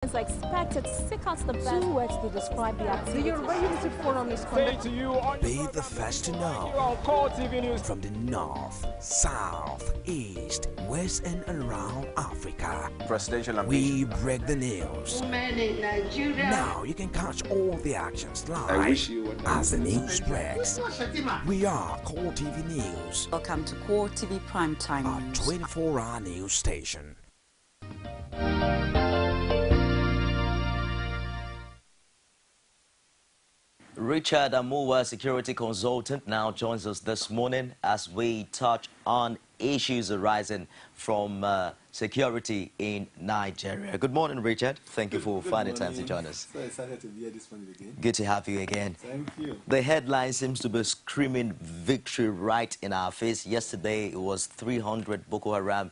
Are expected to seek out the best. 2 words to describe the activity. The Yoruba Unity Forum is conducted. Be the first to know. From the north, south, east, west, and around Africa. Presidential we break the news. Women in Nigeria. Now you can catch all the actions live as the news breaks. We are Core TV News. Welcome to Core TV Primetime News. A 24-hour news station. Richard AMUWA, security consultant, now joins us this morning as we touch on issues arising from security in Nigeria. Good morning, Richard. Thank you for finding time to join us. So excited to be here this morning again. Good to have you again. Thank you. The headline seems to be screaming victory right in our face. Yesterday, it was 300 Boko Haram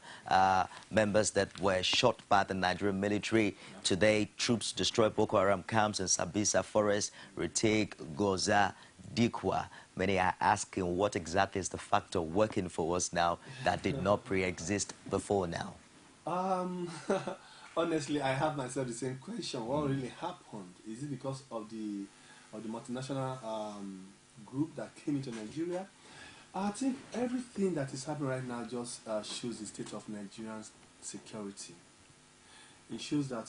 members that were shot by the Nigerian military. Today, troops destroyed Boko Haram camps in Sabisa Forest, Retake, Goza, Dikwa. Many are asking what exactly is the factor working for us now that did not pre-exist before now? Honestly, I have myself the same question. What really happened? Is it because of the multinational group that came into Nigeria? I think everything that is happening right now just shows the state of Nigerian security. It shows that,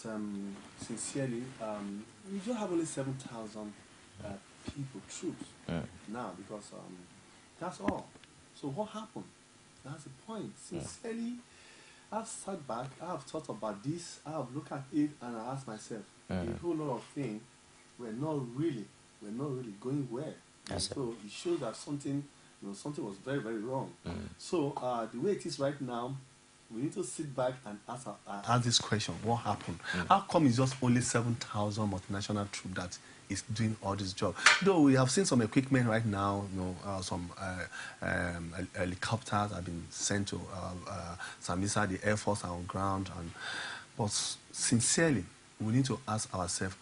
sincerely, we don't have only 7,000 people, troops, now, because that's all. So what happened? That's the point. Sincerely, I've sat back, I've thought about this, I've looked at it, and I asked myself, a whole lot of things were not really going well. So it shows that something was very, very wrong. So the way it is right now, we need to sit back and ask this question: what happened? How come it's just only 7,000 multinational troops that is doing all this job? Though we have seen some equipment right now, some helicopters have been sent to Sambisa, the Air Force are on ground, but sincerely, we need to ask ourselves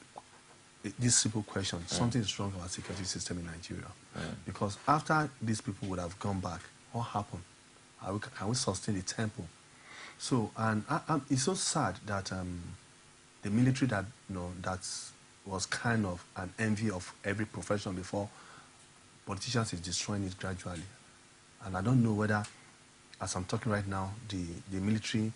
this simple question: something is wrong with our security system in Nigeria. Because after these people would have gone back, what happened? Can we sustain the tempo? So, and it's so sad that the military that that was kind of an envy of every profession before, politicians is destroying it gradually. And I don't know whether, as I'm talking right now, the military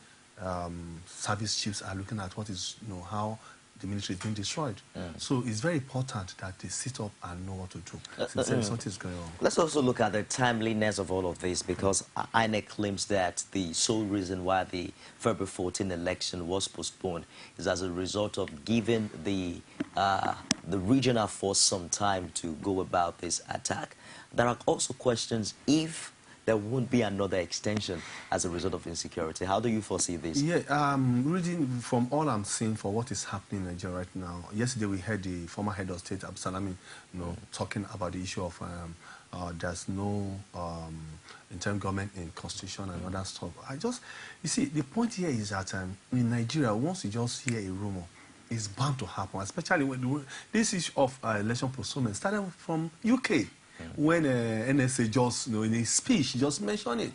service chiefs are looking at what is, how the military is being destroyed. So it's very important that they sit up and know what to do. Since something is going on. Let's also look at the timeliness of all of this, because INEC claims that the sole reason why the February 14 election was postponed is as a result of giving the regional force some time to go about this attack. There are also questions if there won't be another extension as a result of insecurity. How do you foresee this? Yeah, reading from all I'm seeing for what is happening in Nigeria right now. Yesterday we heard the former head of state, Absalami, talking about the issue of there's no interim government in constitution and other stuff. You see, the point here is that in Nigeria, once you just hear a rumor, it's bound to happen, especially when this issue of election postponement started from UK. When NSA just, in his speech, just mentioned it.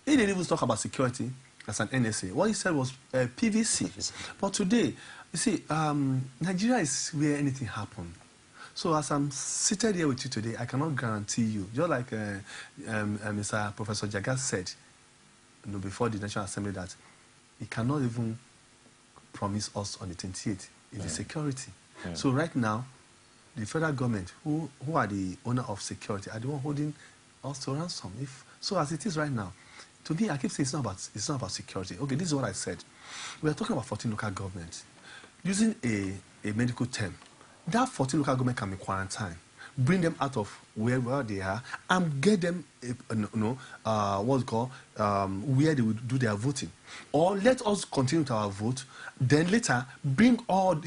He didn't even talk about security as an NSA. What he said was PVC. But today, you see, Nigeria is where anything happened. So as I'm seated here with you today, I cannot guarantee you, just like Mr. Professor Jagat said before the National Assembly, that he cannot even promise us on the 28th is the security. So right now, the federal government, who are the owner of security, are the one holding us to ransom. So as it is right now, to me, I keep saying it's not about security. Okay, this is what I said. We are talking about 14 local governments. Using a medical term, that 14 local government can be quarantined, bring them out of wherever they are, and get them, what's called, where they will do their voting. Or let us continue to our vote, then later bring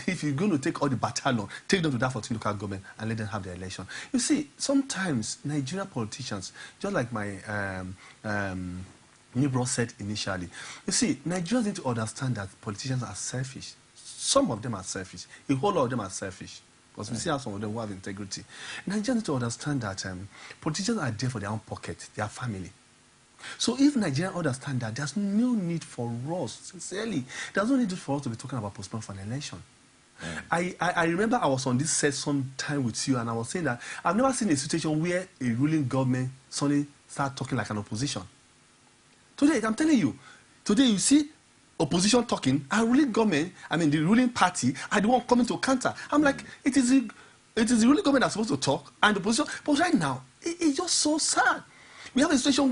if you're going to take all the battalion, take them to that 14 local government and let them have their election. You see, sometimes Nigerian politicians, just like my neighbor said initially, you see, Nigerians need to understand that politicians are selfish. Some of them are selfish. A whole lot of them are selfish. Because we see how some of them who have integrity. Nigerians need to understand that politicians are there for their own pocket, their family. So if Nigeria understand that, there's no need for us, sincerely, there's no need for us to be talking about postponement for an election. I remember I was on this set some time with you, and I was saying that I've never seen a situation where a ruling government suddenly start talking like an opposition. Today, I'm telling you, today you see opposition talking, and ruling government, I mean the ruling party, are the one coming to counter. I'm like, it is the ruling government that's supposed to talk, and the opposition. But right now, it's just so sad. We have a situation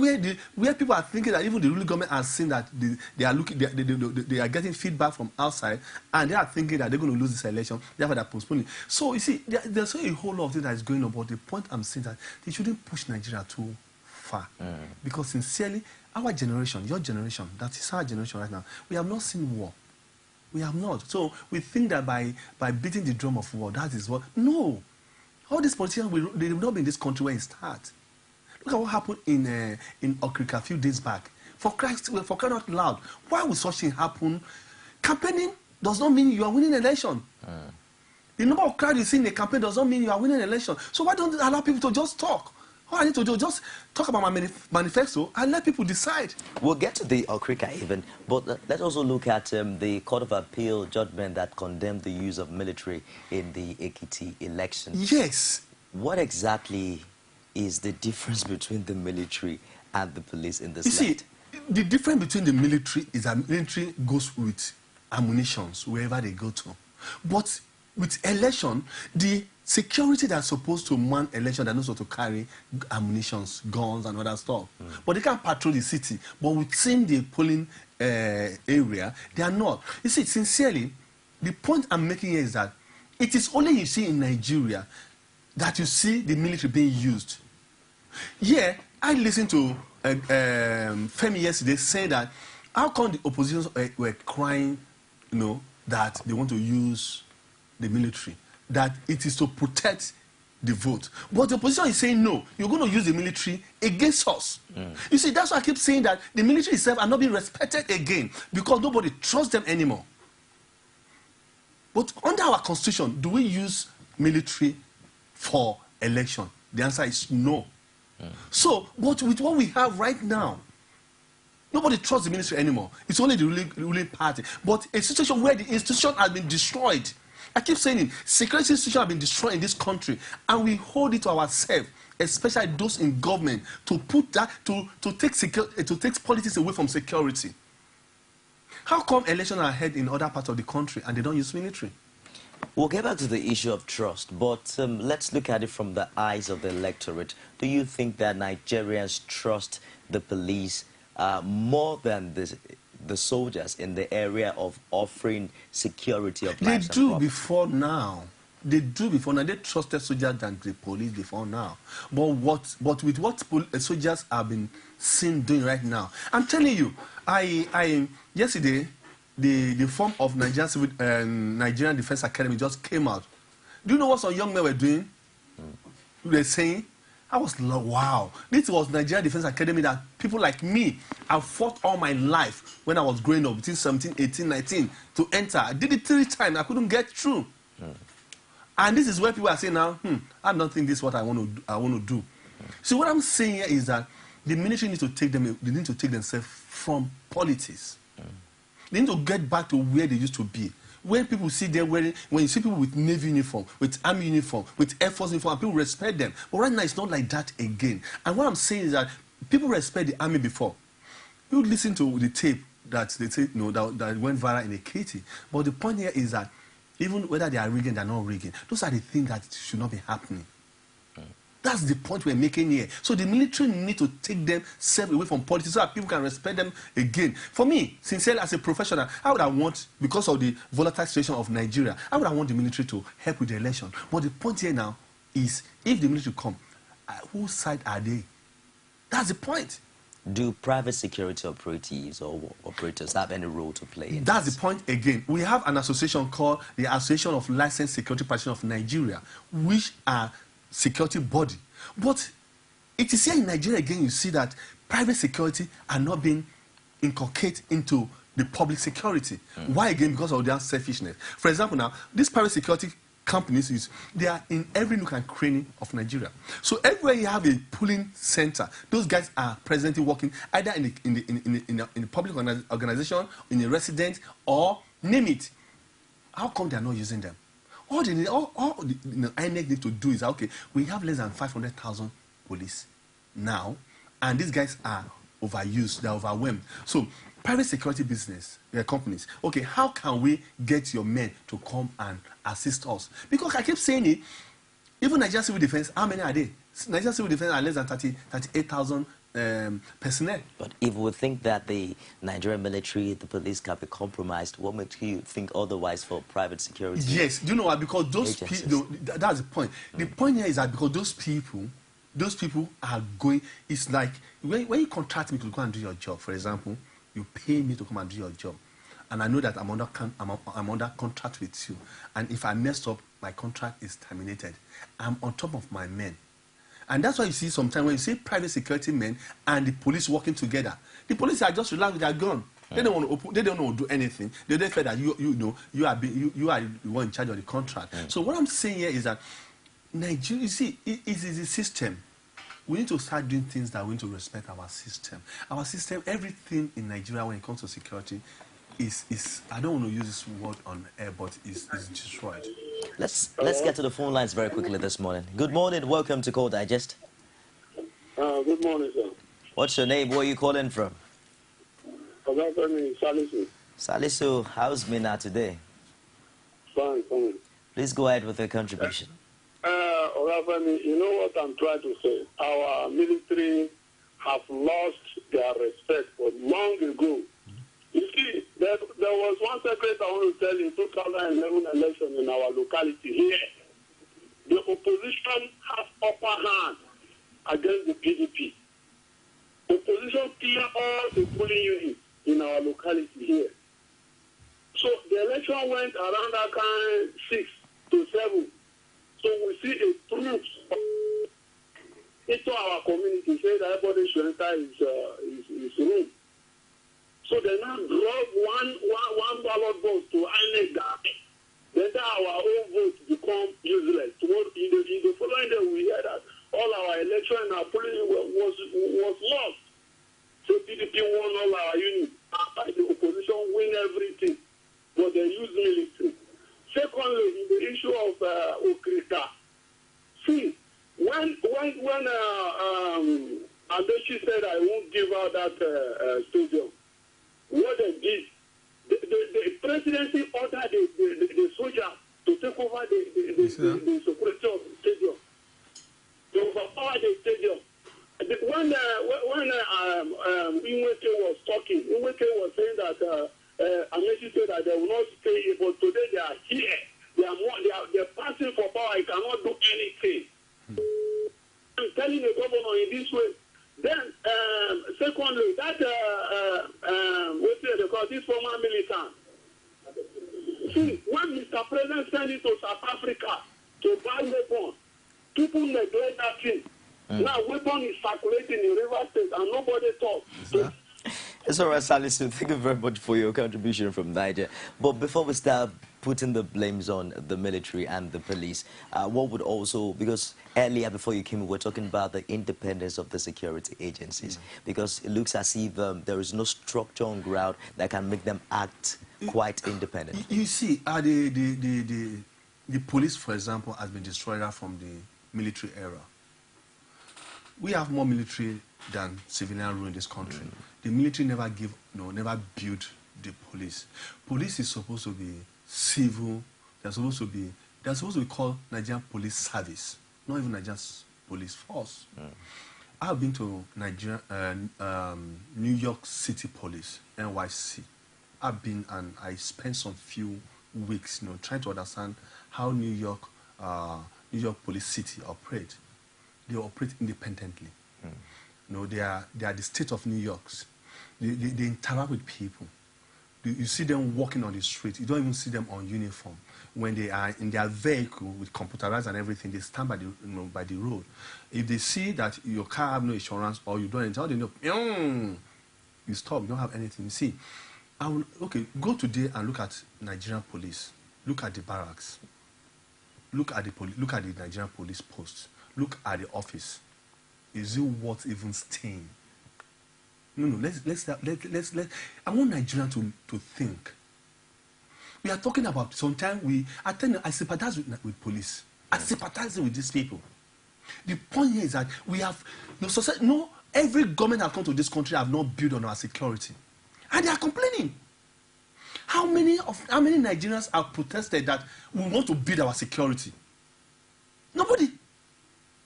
where people are thinking that even the ruling government are seeing that they are getting feedback from outside, and they are thinking that they're going to lose this election. Therefore, they're postponing. So you see, there's a whole lot of things that is going on. But the point I'm saying that they shouldn't push Nigeria too far, because sincerely, our generation, your generation, that is our generation right now, we have not seen war. We have not. So we think that by beating the drum of war, that is what. No, all these politicians they will not be in this country where it starts. Look at what happened in Okrika a few days back. For crying out loud, why would such thing happen? Campaigning does not mean you are winning an election. The number of crowd you see in a campaign does not mean you are winning an election. So why don't you allow people to just talk? All I need to do is just talk about my manifesto and let people decide. We'll get to the Okrika even, but let's also look at the Court of Appeal judgment that condemned the use of military in the Ekiti election. Yes. What exactly is the difference between the military and the police in this You see, the difference between the military is that military goes with ammunitions wherever they go to. But with election, the security that's supposed to man election, they're not supposed to carry ammunitions, guns, and other stuff. But they can patrol the city. But within the polling area, they are not. You see, sincerely, the point I'm making here is that it is only you see in Nigeria that you see the military being used. Yeah, I listened to Femi yesterday saying that how come the opposition were crying, that they want to use the military, that it is to protect the vote. But the opposition is saying, no, you're going to use the military against us. You see, that's why I keep saying that the military itself are not being respected again, because nobody trusts them anymore. But under our constitution, do we use military for election? The answer is no. So, but with what we have right now, nobody trusts the military anymore. It's only the ruling party. But a situation where the institution has been destroyed. I keep saying it, security institutions have been destroyed in this country, and we hold it to ourselves, especially those in government, to put that to take politics away from security. How come elections are held in other parts of the country and they don't use military? We'll get back to the issue of trust, but let's look at it from the eyes of the electorate. Do you think that Nigerians trust the police more than the soldiers in the area of offering security of lives? They do before now. They do before now. They trusted soldiers than the police before now. But with what soldiers have been seen doing right now, I'm telling you, yesterday, the form of Nigerian Defense Academy just came out. Do you know what some young men were doing? They were saying, I was like, wow, this was Nigerian Defense Academy that people like me have fought all my life when I was growing up, between 17, 18, 19, to enter. I did it 3 times. I couldn't get through. And this is where people are saying now, I don't think this is what I want to do. So what I'm saying here is that the military needs to take themselves from politics. They need to get back to where they used to be. When people see them when you see people with Navy uniform, with Army uniform, with Air Force uniform, people respect them. But right now, it's not like that again. And what I'm saying is that people respect the Army before. You listen to the tape that they say, that went viral in Ekiti. But the point here is that even whether they are rigging, they're not rigging. Those are the things that should not be happening. That's the point we're making here. So the military need to take themselves away from politics so that people can respect them again. For me, sincerely, as a professional, I would have want, because of the volatile situation of Nigeria, I would have want the military to help with the election. But the point here now is, if the military come, whose side are they? That's the point. Do private security operatives or operators have any role to play in That's this? the point again. We have an association called the Association of Licensed Security Practitioners of Nigeria, which are security body. But it is here in Nigeria again, you see that private security are not being inculcated into the public security. Why again? Because of their selfishness. For example now, this private security companies, they are in every nook and cranny of Nigeria. So everywhere you have a pooling center, those guys are presently working either in a public organization, in a residence, or name it. How come they are not using them? All the INEC need to do is, okay, we have less than 500,000 police now, and these guys are overused, they're overwhelmed. So private security business companies, okay, how can we get your men to come and assist us? Because I keep saying it, even Nigeria Civil Defense, how many are they? Nigeria Civil Defense are less than 38,000 personnel. But if we think that the Nigerian military, the police can be compromised, what makes you think otherwise for private security? Yes, do you know why? Because those people, that's the point. The point here is that because those people are going, it's like, when you contract me to go and do your job, for example, you pay me to come and do your job, and I know that I'm under contract with you, and if I mess up, my contract is terminated. I'm on top of my men. And that's why you see sometimes when you see private security men and the police working together, the police are just relaxed with their gun. They don't want to open, they don't want to do anything. They feel that you are the one in charge of the contract. So what I'm saying here is that Nigeria, you see, it is a system. We need to start doing things that we need to respect our system. Our system, everything in Nigeria when it comes to security is I don't want to use this word on air, but is destroyed. Let's get to the phone lines very quickly this morning. Good morning, welcome to Call Digest. Good morning, sir. What's your name? Where are you calling from? Salisu. Salisu, how's Mina today? Fine. Please go ahead with your contribution. You know what I'm trying to say? Our military have lost their respect for long ago. You see, there was one secret I want to tell you in 2011 election in our locality here. The opposition has upper hand against the PDP. Opposition clear all the polling units in our locality here. So the election went around that kind 6 to 7. So we see a troops into our community say that everybody should enter his room. So they now drop one ballot box to INEC. Then our own votes become useless. Tomorrow, in the following day, we heard that all our election and our polling was lost. So PDP won all our units. After the opposition win everything, but they use military. Secondly, in the issue of Okrika, see, when Adeshi said I won't give out that stadium, what they did, the presidency ordered the soldier to take over the security of the stadium, to overpower the stadium. When Inweke was talking, Inweke was saying that Amechi said that they will not stay here, but today they are here. They're passing for power. I cannot do anything. I'm telling the governor in this way. Then, secondly, that this former militant. See, when Mr. President sent it to South Africa to buy weapons, people neglect that thing. Now, weapon is circulating in River State and nobody talks. So, it's all right, Salisu. Thank you very much for your contribution from Niger. But before we start putting the blames on the military and the police, what would also, because earlier before you came, we were talking about the independence of the security agencies, because it looks as if there is no structure on ground that can make them act quite independent. You see, the police, for example, has been destroyed from the military era. We have more military than civilian rule in this country. The military never built the police. Police is supposed to be civil. They're supposed to be called Nigerian Police Service, not even Nigerian Police Force. I've been to Nigeria, New York City Police, NYC. I've been and I spent some few weeks, trying to understand how New York Police City operate. They operate independently. They are the state of New York. They interact with people. You see them walking on the street. You don't even see them on uniform. When they are in their vehicle with computerized and everything, they stand by the road. If they see that your car have no insurance or you don't, how they know? You stop. You don't have anything. You see, go today and look at Nigerian police. Look at the barracks. look at the Nigerian police post. Look at the office. Is it worth even staying? No. Let's. I want Nigerians to think. We are talking about sometimes I sympathize with police. I sympathize with these people. The point here is that we have every government has come to this country have not built on our security, and they are complaining. How many Nigerians have protested that we want to build our security? Nobody.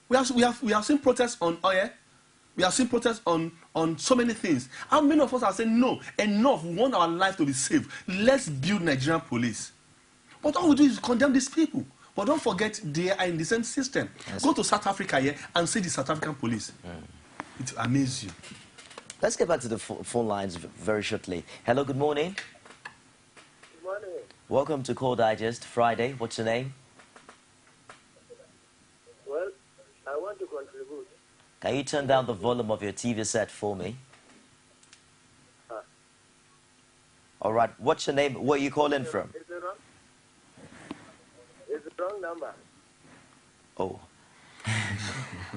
We have seen protests on oil. We have seen protests on so many things. How many of us are saying no, enough? We want our life to be safe. Let's build Nigerian police. But all we do is condemn these people. But don't forget, they are in the same system. Yes. Go to South Africa here and see the South African police. It amazes you. Let's get back to the phone lines very shortly. Hello, good morning. Good morning. Welcome to Call Digest Friday. What's your name? Well, I want to contribute. Can you turn down the volume of your TV set for me? All right. What's your name? Where are you calling from? Is it wrong? It's the wrong number. Oh.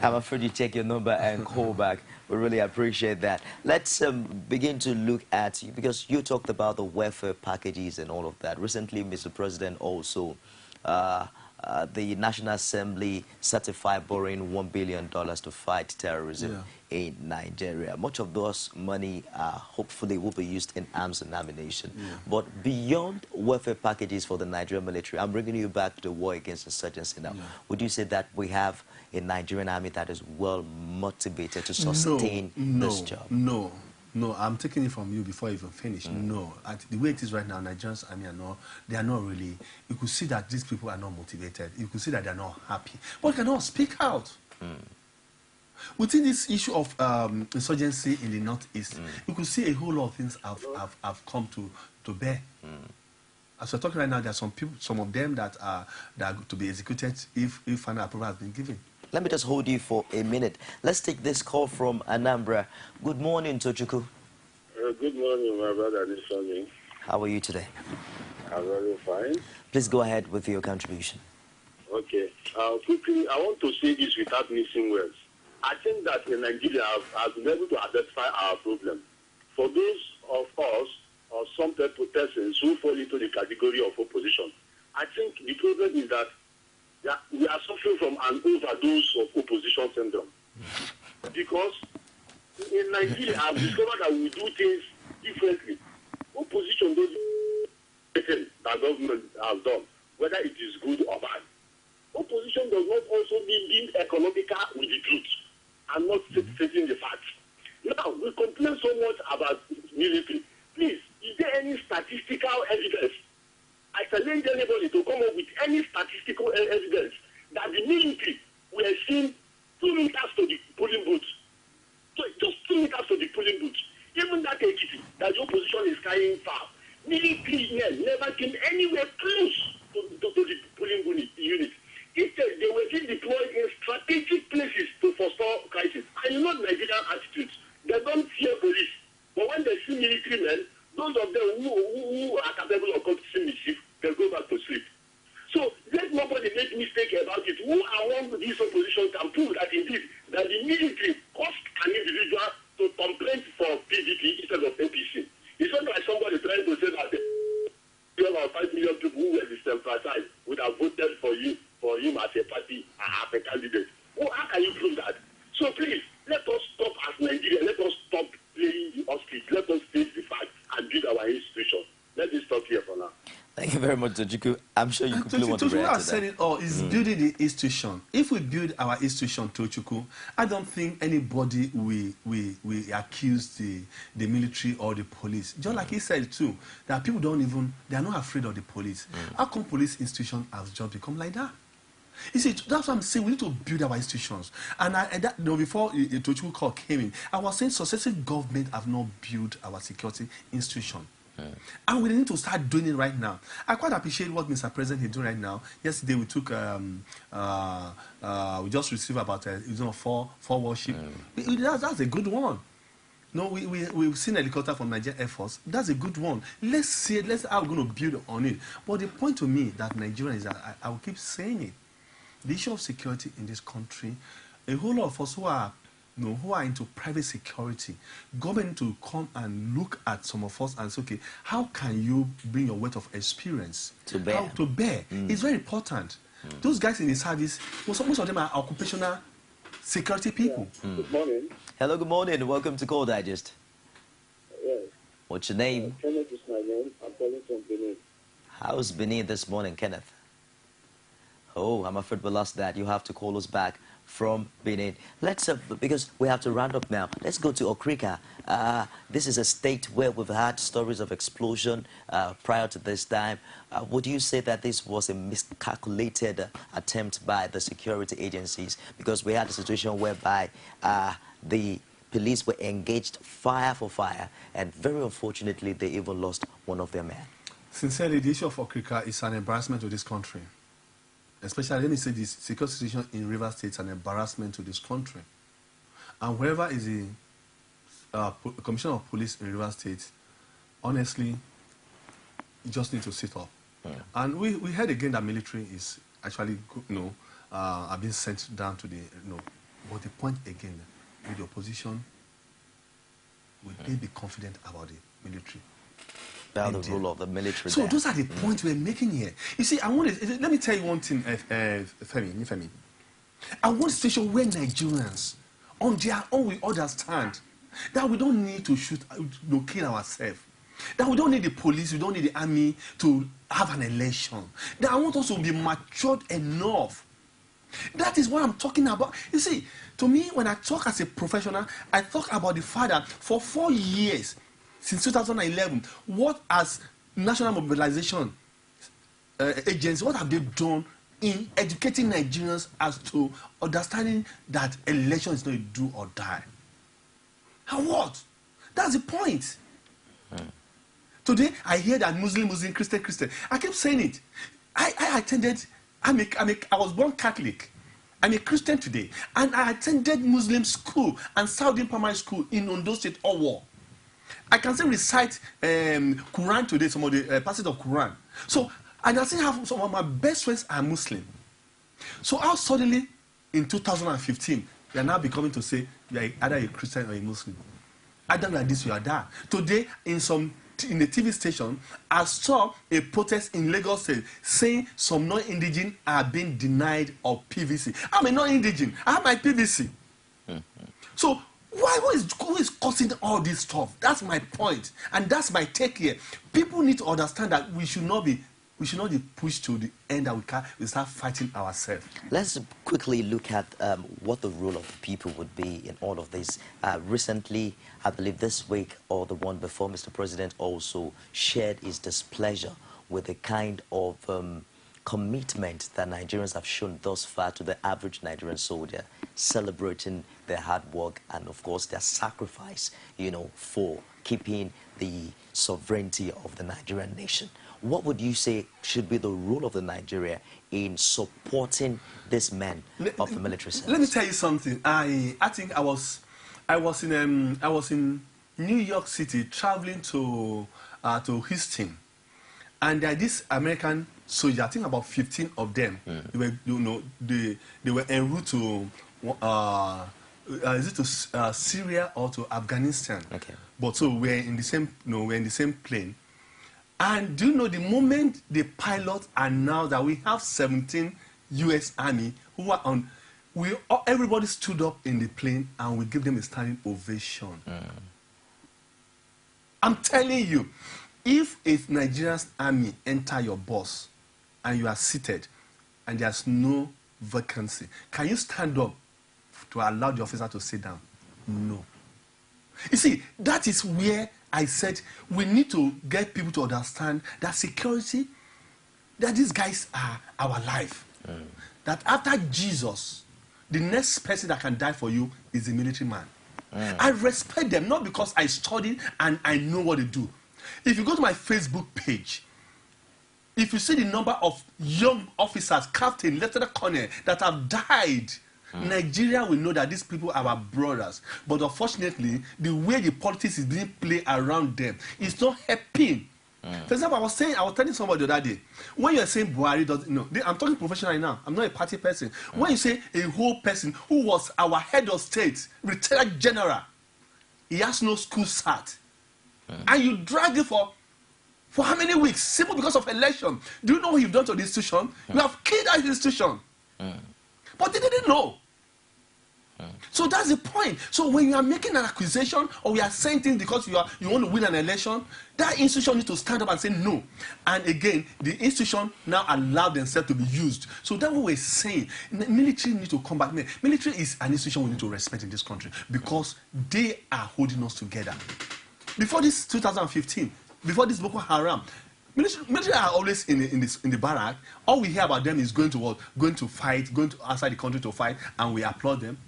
I'm afraid you take your number and call back. We really appreciate that. Let's begin to look at, because you talked about the welfare packages and all of that. Recently, Mr. President also, the National Assembly certified borrowing $1 billion to fight terrorism in Nigeria. Much of those money hopefully will be used in arms and ammunition. But beyond welfare packages for the Nigerian military, I'm bringing you back to the war against insurgency now. Would you say that we have a Nigerian army that is well motivated to sustain this job? No, I'm taking it from you before I even finish. No, the way it is right now, Nigerians army they are not really. You could see that these people are not motivated. You could see that they are not happy, but cannot speak out. Within this issue of insurgency in the northeast, you could see a whole lot of things have come to bear. As we're talking right now, there are some people, some of them that are to be executed if final approval has been given. Let me just hold you for a minute. Let's take this call from Anambra. Good morning, Tochukwu. Good morning, my brother. This morning. How are you today? I'm very fine. Please go ahead with your contribution. Okay. Quickly, I want to say this without missing words. I think that in Nigeria have been able to identify our problem. For those of us or some persons who fall into the category of opposition, I think the problem is that we are suffering from an overdose of opposition syndrome. Because in Nigeria, I've discovered that we do things differently. Opposition does everything that government has done, whether it is good or bad. Opposition does not also mean being economical with the truth and not stating the facts. Now, we complain so much about military. Please, is there any statistical evidence? I challenge anybody to come up with any statistical evidence that the military were seen 2 meters to the polling booth. So just 2 meters to the polling booth. Even that entity that the opposition is carrying far, military men never came anywhere close to the polling unit. Instead, they were being deployed in strategic places to forestall crisis. And you know Nigerian attitudes. They don't fear police. But when they see military men, those of them who are capable of causing mischief, they go back to sleep. So let nobody make mistake about it. Who among these opposition can prove that indeed that the military caused an individual to complain for PDP instead of APC? It's not like somebody trying to say that 5 million people who were disenfranchised would have voted for him as a party, as a candidate. How can you prove that? So please, let us stop as Nigeria. Let us stop playing the ostrich. Let us face the fact and build our institution. Let me stop here for now. Thank you very much, Tochukwu. I'm sure you could want to react to that. Said it all is building the institution. If we build our institution, Tochukwu, I don't think anybody we accuse the military or the police. Just like he said too, that people they are not afraid of the police. How come police institution has just become like that? You see, that's what I'm saying. We need to build our institutions. And before the Tochukwu call came in, I was saying successive government have not built our security institution. And we need to start doing it right now. I quite appreciate what Mr. President is doing right now. Yesterday we took, we just received about 4 worship. That's a good one. No, we've seen a helicopter from Nigerian Air Force. That's a good one. Let's see it. Let's how we're going to build on it. But the point to me that Nigeria is that I will keep saying it. The issue of security in this country, a whole lot of us who are into private security, government to come and look at some of us and say, okay, how can you bring your weight of experience to bear? How to bear. It's very important. Those guys in the service, most of them are occupational security people. Good morning. Hello, good morning. Welcome to Call Digest. Yes. What's your name? Kenneth is my name. I'm calling from Benin. How's Benin this morning, Kenneth? Oh, I'm afraid we lost that. You have to call us back from Benin. Let's, because we have to round up now. Let's go to Okrika. This is a state where we've had stories of explosion prior to this time. Would you say that this was a miscalculated attempt by the security agencies? Because we had a situation whereby the police were engaged fire for fire, and very unfortunately, they even lost one of their men. Sincerely, the issue of Okrika is an embarrassment to this country. Especially, let me say this, security situation in River State is an embarrassment to this country. And whoever is the commissioner of police in River State, honestly, you just need to sit up. And we heard again that military is actually, have been sent down to the, but the point again, with the opposition, will they be confident about the military? About the role of the military. So those are the points we're making here. You see, let me tell you one thing, Femi. I want a situation where Nigerians, on their own, we understand that we don't need to kill ourselves. That we don't need the police, we don't need the army to have an election. That I want us to be matured enough. That is what I'm talking about. You see, to me, when I talk as a professional, I talk about the fact that for 4 years, since 2011, what has National Mobilization Agency, what have they done in educating Nigerians as to understanding that election is not a do or die? And what? That's the point. Today, I hear that Muslim, Christian. I keep saying it. I attended, I was born Catholic. I'm a Christian today. And I attended Muslim school and Saudi primary school in Ondo State, Owo. I can still recite Quran today, some of the passages of Quran. So, and I still have some of my best friends are Muslim. So, how suddenly, in 2015, we are now becoming to say, you are either a Christian or a Muslim. Either like this, you are that. Today, in the TV station, I saw a protest in Lagos State saying some non-indigenous are being denied of PVC. I'm a non-indigenous. I have my PVC. So, who is causing all this stuff? That's my point, and that's my take here. People need to understand that we should not be pushed to the end that we start fighting ourselves. Let's quickly look at what the role of the people would be in all of this. Recently, I believe this week or the one before, Mr. President also shared his displeasure with the kind of commitment that Nigerians have shown thus far to the average Nigerian soldier, celebrating their hard work and, of course, their sacrifice, for keeping the sovereignty of the Nigerian nation. What would you say should be the role of the Nigeria in supporting these men of the military service? Let me tell you something. I think I was in New York City traveling to Houston, and there are this American soldiers. I think about 15 of them. They were en route to Syria or to Afghanistan. Okay. But so we're in the same plane. And do you know the moment the pilots announced that we have 17 U.S. Army who are on, everybody stood up in the plane and we gave them a standing ovation. I'm telling you, if a Nigerian army enter your bus and you are seated and there's no vacancy, can you stand up to allow the officer to sit down? No. You see, that is where I said we need to get people to understand that security, that these guys are our life. That after Jesus, the next person that can die for you is a military man. I respect them, not because I studied and I know what they do. If you go to my Facebook page, if you see the number of young officers, captain, lieutenant colonel that have died Nigeria will know that these people are our brothers. But unfortunately, the way the politics is being played around them is not helping. For example, I was telling somebody the other day, when you're saying Buhari doesn't know, I'm talking professionally now, I'm not a party person. When you say a whole person who was our head of state, retired general, he has no school cert, and you drag it for how many weeks? Simply because of election. Do you know what you've done to the institution? You have killed that institution. But they didn't know. So that's the point. So when you are making an accusation or you are saying things because you want to win an election, that institution needs to stand up and say no. And again, the institution now allow themselves to be used. So that's what we're saying. Military need to come back. Military is an institution we need to respect in this country because they are holding us together. Before this 2015, before this Boko Haram, military are always in the barrack. All we hear about them is going to what? Going to fight, going to outside the country to fight, and we applaud them.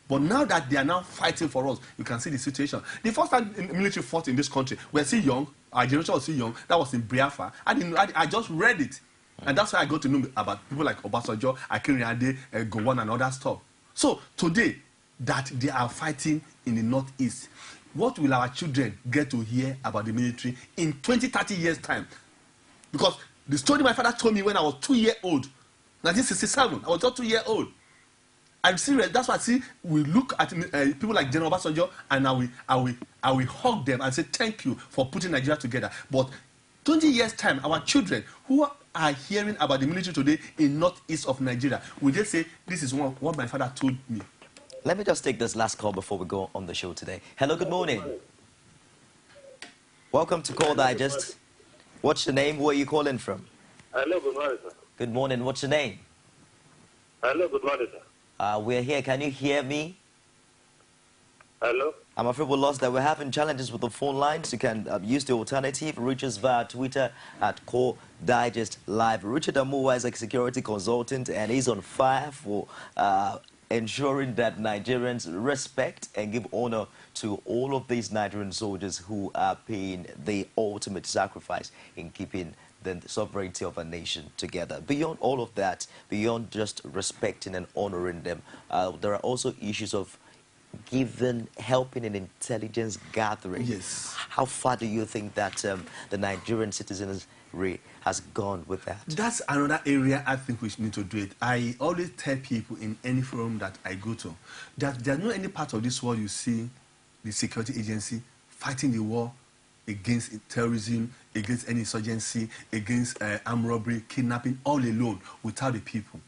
But now that they are now fighting for us, you can see the situation. The first time the military fought in this country, we were still young. Our generation was still young. That was in Biafra. I just read it, and that's why I got to know about people like Obasanjo, Akinrinade, Gowon, and other stuff. So today, that they are fighting in the northeast, what will our children get to hear about the military in 20, 30 years' time? Because the story my father told me when I was 2 years old, 1967, I was just 2 years old. I'm serious. That's why I see we look at people like General Obasanjo and I will hug them and say thank you for putting Nigeria together. But 20 years' time, our children who are hearing about the military today in northeast of Nigeria, will just say this is what my father told me. Let me just take this last call before we go on the show today. Hello, good morning. Welcome to Call Digest. What's your name? Where are you calling from? Hello, good morning, sir. Good morning. What's your name? Hello, good morning, sir. We're here. Can you hear me? Hello? I'm afraid we lost that. We're having challenges with the phone lines. You can use the alternative. Reach us via Twitter at Call Digest Live. Richard AMUWA is a security consultant and he's on fire for ensuring that Nigerians respect and give honor to all of these Nigerian soldiers who are paying the ultimate sacrifice in keeping the sovereignty of a nation together. Beyond all of that, beyond just respecting and honoring them, there are also issues of helping in intelligence gathering. Yes. How far do you think that the Nigerian citizens has gone with that? That's another area I think we need to do it. I always tell people in any forum that I go to that there's no any part of this world you see the security agency fighting the war against terrorism, against any insurgency, against armed robbery, kidnapping, all alone without the people.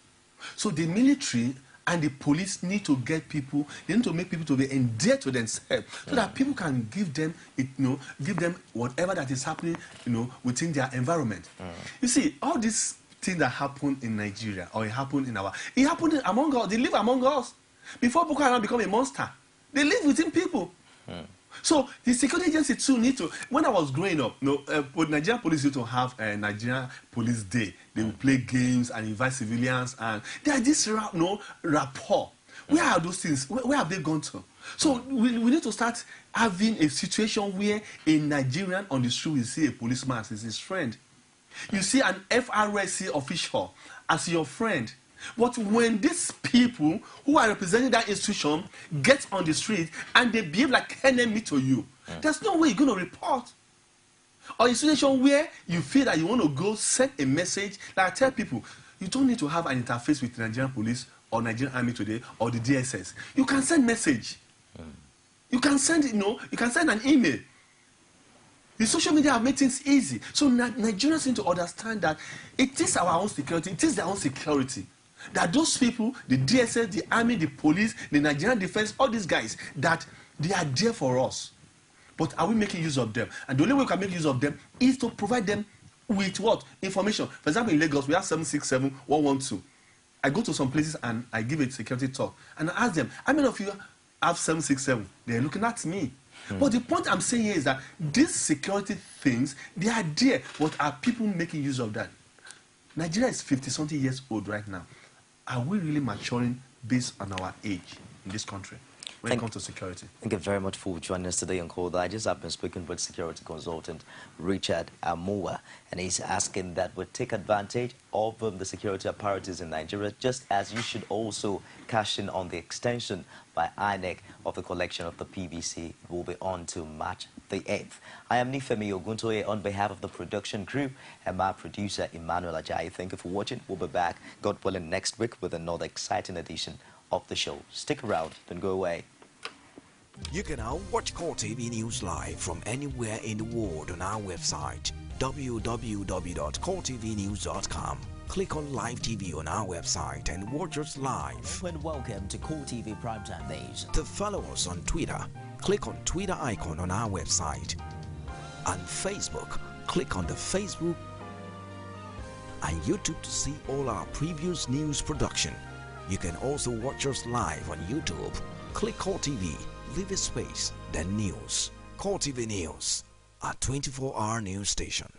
So the military and the police need to get people, they need to make people to be endeared to themselves so that people can give them, give them whatever that is happening, within their environment. You see, all these things that happen in Nigeria, or it happened among us, they live among us. Before Boko Haram become a monster, they live within people. So the security agency too need to. When I was growing up, Nigerian police used to have a Nigerian Police Day. They would play games and invite civilians, and there is this rapport. Where are those things? Where have they gone to? So we need to start having a situation where a Nigerian on the street will see a policeman as his friend. You see an FRSC official as your friend. But when these people who are representing that institution get on the street and they behave like enemy to you, there's no way you're going to report. Or a situation where you feel that you want to go send a message, like I tell people, you don't need to have an interface with the Nigerian police or Nigerian Army today or the DSS. You can send message. You can send, you can send an email. The social media have made things easy. So Nigerians need to understand that it is our own security, it is their own security. That those people, the DSS, the army, the police, the Nigerian defense, all these guys, that they are there for us. But are we making use of them? And the only way we can make use of them is to provide them with what? Information. For example, in Lagos, we have 767 112. I go to some places and I give a security talk. And I ask them, how many of you have 767? They're looking at me. But the point I'm saying here is that these security things, they are there. But are people making use of that? Nigeria is 50-something years old right now. Are we really maturing based on our age in this country? when it comes to security. Thank you very much for joining us today on Call. I just have been speaking with security consultant Richard AMUWA, and he's asking that we take advantage of the security apparatus in Nigeria, just as you should also cash in on the extension by INEC of the collection of the PVC. It will be on to March the 8th. I am Nifemi Oguntoye on behalf of the production crew and my producer Emmanuel Ajayi. Thank you for watching. We'll be back, God willing, next week with another exciting edition of the show. Stick around, don't go away. You can now watch Core TV News live from anywhere in the world on our website www.coretvnews.com. Click on Live TV on our website and watch us live. And welcome to Core TV Primetime Days. To follow us on Twitter, click on Twitter icon on our website. On Facebook, click on the Facebook and YouTube to see all our previous news production. You can also watch us live on YouTube. Click Core TV, leave a space, then News. Core TV News, a 24-hour news station.